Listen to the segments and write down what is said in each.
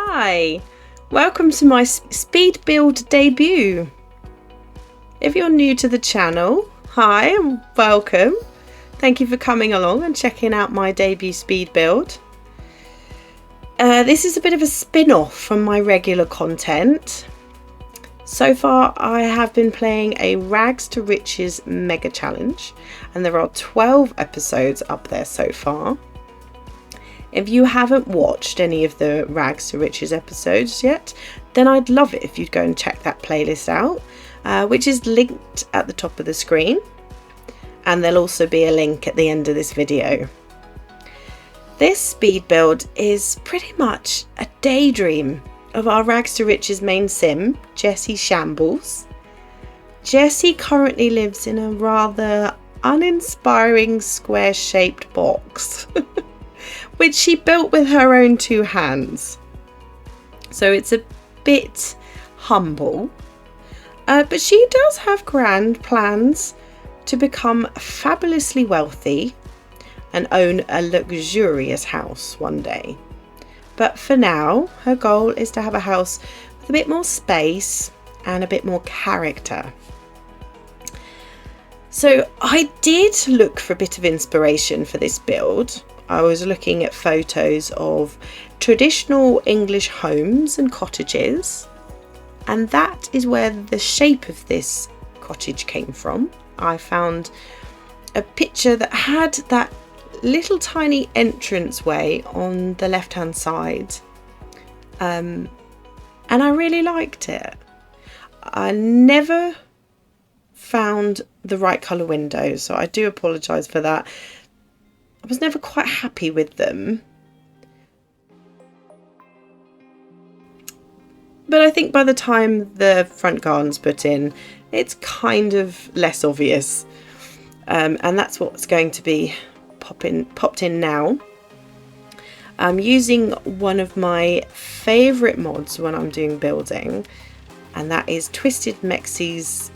Hi, welcome to my speed build debut. If you're new to the channel, hi and welcome. Thank you for coming along and checking out my debut speed build. This is a bit of a spin-off from my regular content. So far I have been playing a Rags to Riches mega challenge and there are 12 episodes up there so far. If you haven't watched any of the Rags to Riches episodes yet, then I'd love it if you'd go and check that playlist out, which is linked at the top of the screen, and there'll also be a link at the end of this video. This speed build is pretty much a daydream of our Rags to Riches main sim, Jessie Shambles. Jessie currently lives in a rather uninspiring square-shaped box. Which she built with her own two hands. So it's a bit humble, but she does have grand plans to become fabulously wealthy and own a luxurious house one day. But for now, her goal is to have a house with a bit more space and a bit more character. So I did look for a bit of inspiration for this build. I was looking at photos of traditional English homes and cottages, and that is where the shape of this cottage came from. I found a picture that had that little tiny entranceway on the left hand side, and I really liked it. I never found the right colour windows, so I do apologise for that. I was never quite happy with them. But I think by the time the front garden's put in, it's kind of less obvious. And that's what's going to be popped in now. I'm using one of my favourite mods when I'm doing building, and that is TwistedMexi's,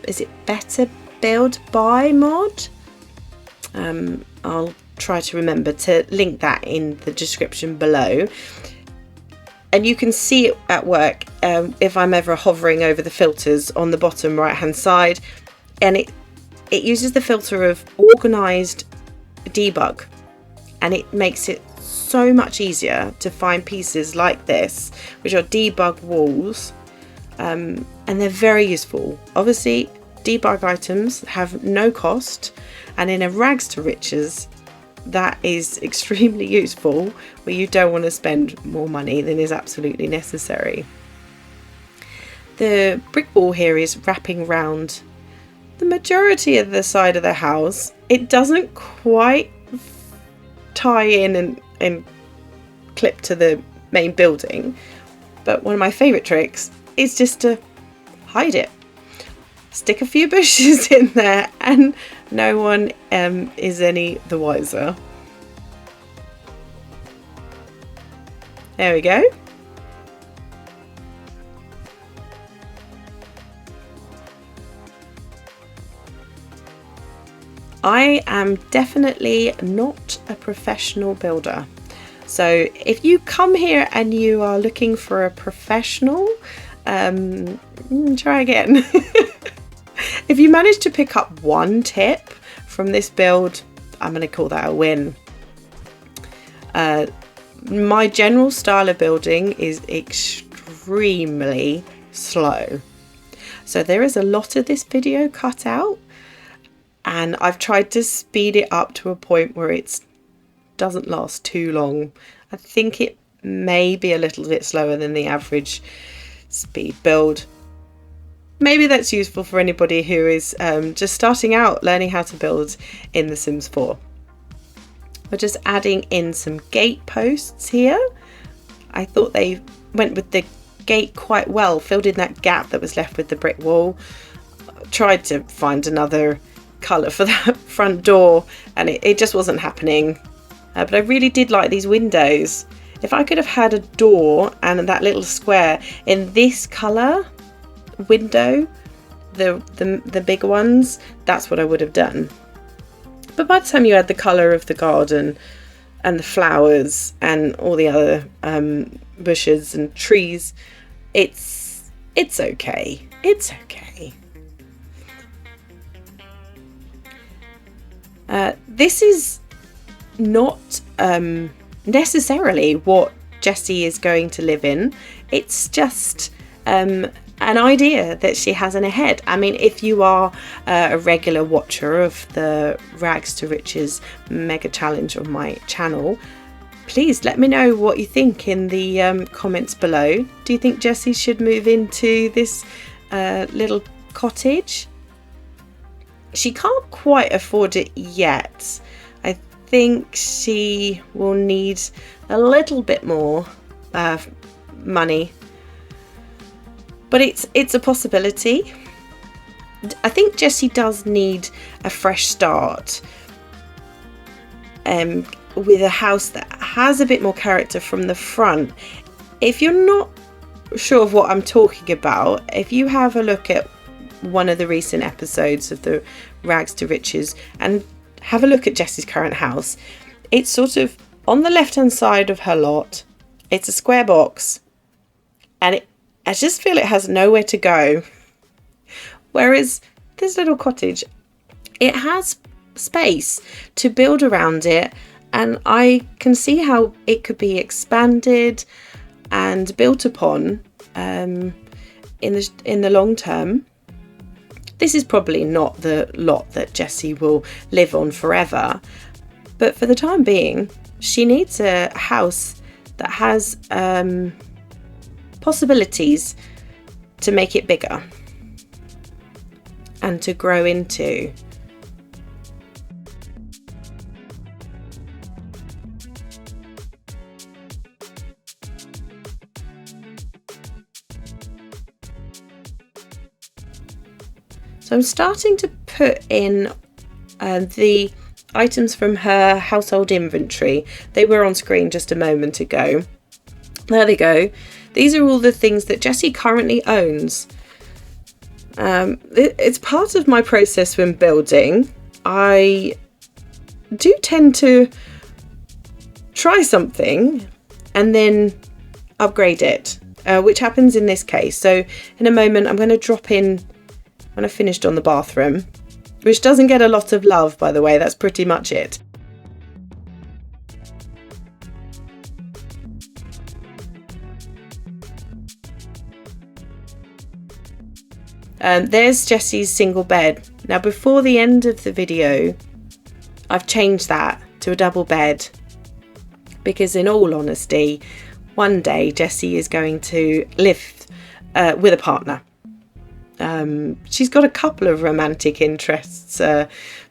is it BetterBuildBuy mod? I'll try to remember to link that in the description below. And you can see it at work if I'm ever hovering over the filters on the bottom right hand side, and it uses the filter of organised debug, and it makes it so much easier to find pieces like this, which are debug walls, and they're very useful. Obviously debug items have no cost, and in a Rags to Riches that is extremely useful, where you don't want to spend more money than is absolutely necessary. The brick wall here is wrapping round the majority of the side of the house. It doesn't quite tie in and clip to the main building, but one of my favourite tricks is just to hide it. Stick a few bushes in there and no one is any the wiser. There we go. I am definitely not a professional builder. So if you come here and you are looking for a professional, try again. If you manage to pick up one tip from this build, I'm going to call that a win. My general style of building is extremely slow. So there is a lot of this video cut out, and I've tried to speed it up to a point where it doesn't last too long. I think it may be a little bit slower than the average speed build. Maybe that's useful for anybody who is just starting out learning how to build in The Sims 4. We're just adding in some gate posts here. I thought they went with the gate quite well, filled in that gap that was left with the brick wall. Tried to find another colour for that front door and it just wasn't happening. But I really did like these windows. If I could have had a door and that little square in this colour window, the big ones, that's what I would have done. But by the time you add the colour of the garden, and the flowers and all the other bushes and trees, it's okay. It's okay. This is not necessarily what Jessie is going to live in. It's just an idea that she has in her head. I mean, if you are a regular watcher of the Rags to Riches Mega Challenge on my channel, please let me know what you think in the comments below. Do you think Jessie should move into this little cottage? She can't quite afford it yet. I think she will need a little bit more money, but it's a possibility. I think Jessie does need a fresh start with a house that has a bit more character from the front. If you're not sure of what I'm talking about, if you have a look at one of the recent episodes of the Rags to Riches and have a look at Jessie's current house, it's sort of on the left hand side of her lot. It's a square box, and I just feel it has nowhere to go. Whereas this little cottage, it has space to build around it, and I can see how it could be expanded and built upon in the long term. This is probably not the lot that Jessie will live on forever, but for the time being, she needs a house that has possibilities to make it bigger and to grow into. So I'm starting to put in the items from her household inventory. They were on screen just a moment ago. There they go. These are all the things that Jessie currently owns. It's part of my process when building. I do tend to try something and then upgrade it, which happens in this case. So in a moment, I'm going to drop in when I finished on the bathroom, which doesn't get a lot of love, by the way. That's pretty much it. There's Jessie's single bed. Now, before the end of the video, I've changed that to a double bed because, in all honesty, one day Jessie is going to live with a partner. She's got a couple of romantic interests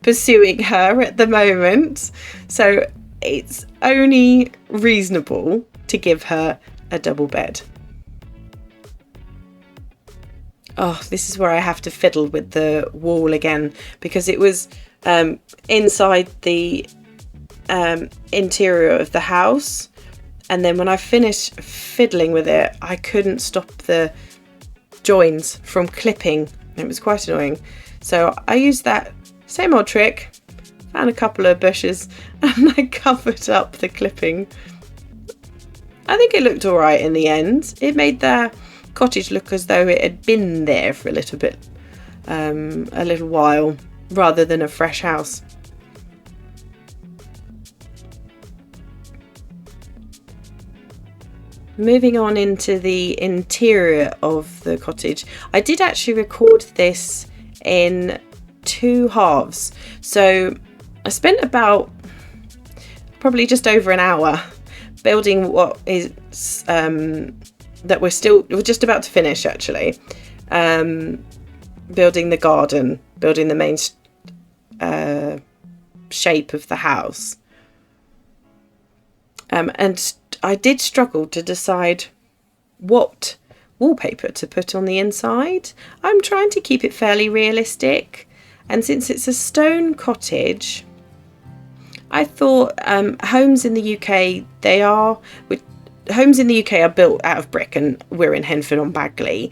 pursuing her at the moment, so it's only reasonable to give her a double bed. Oh, this is where I have to fiddle with the wall again, because it was inside the interior of the house, and then when I finished fiddling with it, I couldn't stop the joins from clipping. It was quite annoying, so I used that same old trick, found a couple of bushes and I covered up the clipping. I think it looked all right in the end. It made the cottage look as though it had been there for a little bit, a little while, rather than a fresh house. Moving on into the interior of the cottage, I did actually record this in 2 halves. So I spent about probably just over an hour building what is that we're just about to finish, actually. Building the garden, building the main shape of the house. And I did struggle to decide what wallpaper to put on the inside. I'm trying to keep it fairly realistic, and since it's a stone cottage, I thought homes in the UK are built out of brick, and we're in Henford on Bagley,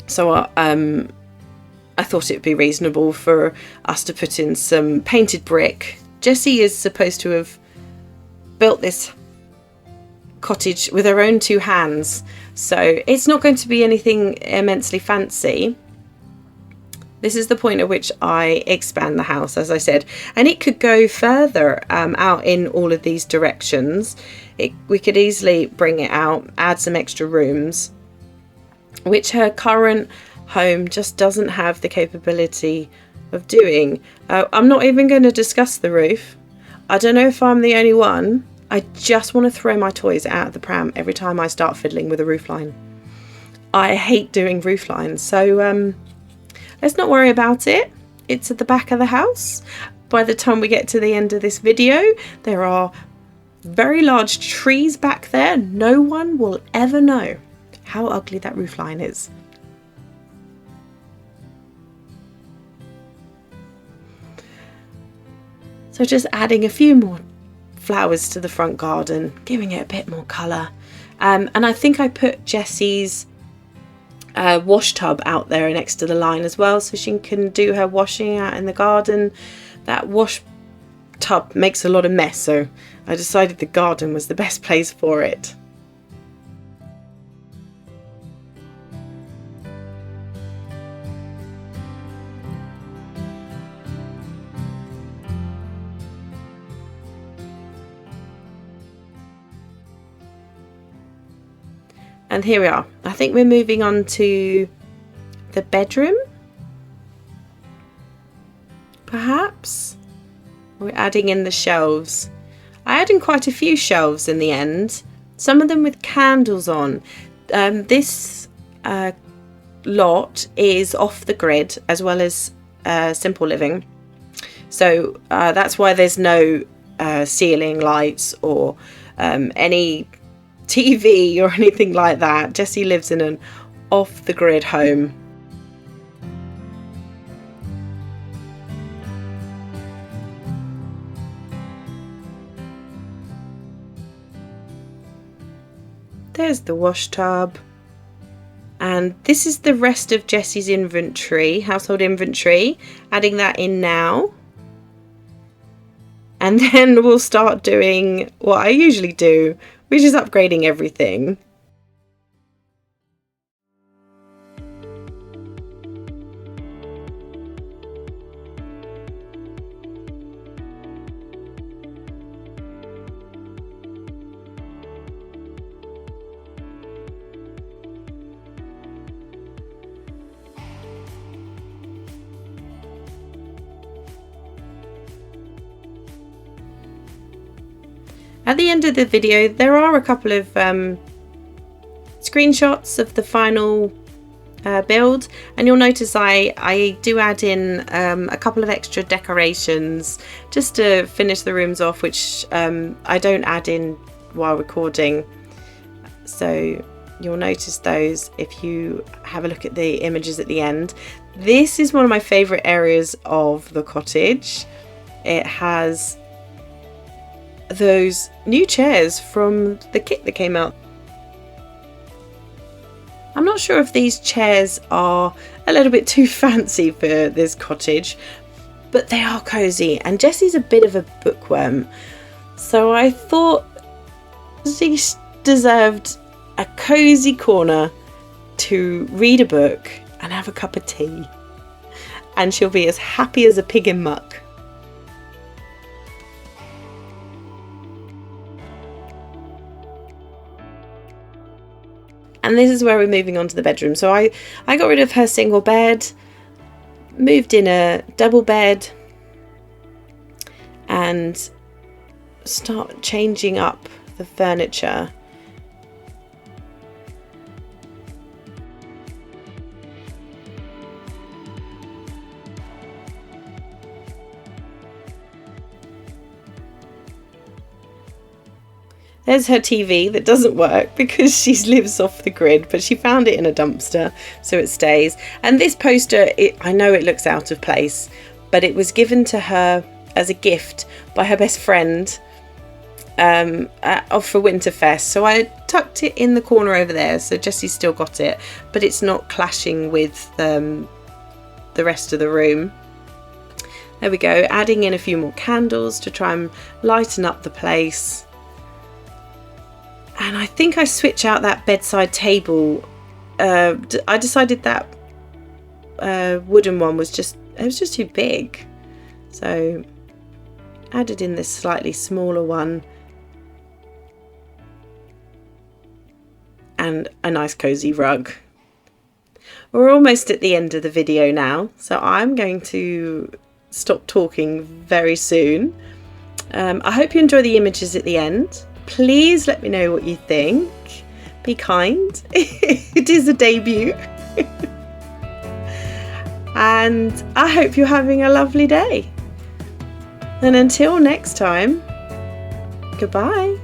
so I thought it would be reasonable for us to put in some painted brick. Jessie is supposed to have built this cottage with her own 2 hands, so it's not going to be anything immensely fancy. This is the point at which I expand the house, as I said, and it could go further out in all of these directions. We could easily bring it out, add some extra rooms, which her current home just doesn't have the capability of doing. I'm not even going to discuss the roof. I don't know if I'm the only one. I just want to throw my toys out of the pram every time I start fiddling with a roofline. I hate doing rooflines, so let's not worry about it. It's at the back of the house. By the time we get to the end of this video, there are very large trees back there. No one will ever know how ugly that roofline is. So just adding a few more flowers to the front garden, giving it a bit more colour. And I think I put Jessie's wash tub out there next to the line as well, so she can do her washing out in the garden. That wash tub makes a lot of mess, so I decided the garden was the best place for it. And here we are. I think we're moving on to the bedroom, perhaps. We're adding in the shelves. I added in quite a few shelves in the end, some of them with candles on. This lot is off the grid as well as simple living, so that's why there's no ceiling lights or any TV or anything like that. Jessie lives in an off-the-grid home. There's the wash tub. And this is the rest of Jessie's inventory, household inventory. Adding that in now. And then we'll start doing what I usually do, which is upgrading everything. At the end of the video, there are a couple of screenshots of the final build, and you'll notice I do add in a couple of extra decorations just to finish the rooms off, which I don't add in while recording. So you'll notice those if you have a look at the images at the end. This is one of my favourite areas of the cottage. It has those new chairs from the kit that came out. I'm not sure if these chairs are a little bit too fancy for this cottage, but they are cozy, and Jessie's a bit of a bookworm, so I thought she deserved a cozy corner to read a book and have a cup of tea, and she'll be as happy as a pig in muck. And this is where we're moving on to the bedroom. So I got rid of her single bed, moved in a double bed, and start changing up the furniture. There's her TV that doesn't work because she lives off the grid, but she found it in a dumpster, so it stays. And this poster, I know it looks out of place, but it was given to her as a gift by her best friend for Winterfest. So I tucked it in the corner over there, so Jessie's still got it, but it's not clashing with the rest of the room. There we go, adding in a few more candles to try and lighten up the place. And I think I switch out that bedside table. I decided that wooden one was just too big. So added in this slightly smaller one. And a nice cozy rug. We're almost at the end of the video now, so I'm going to stop talking very soon. I hope you enjoy the images at the end. Please let me know what you think. Be kind. It is a debut. And I hope you're having a lovely day. And until next time, goodbye.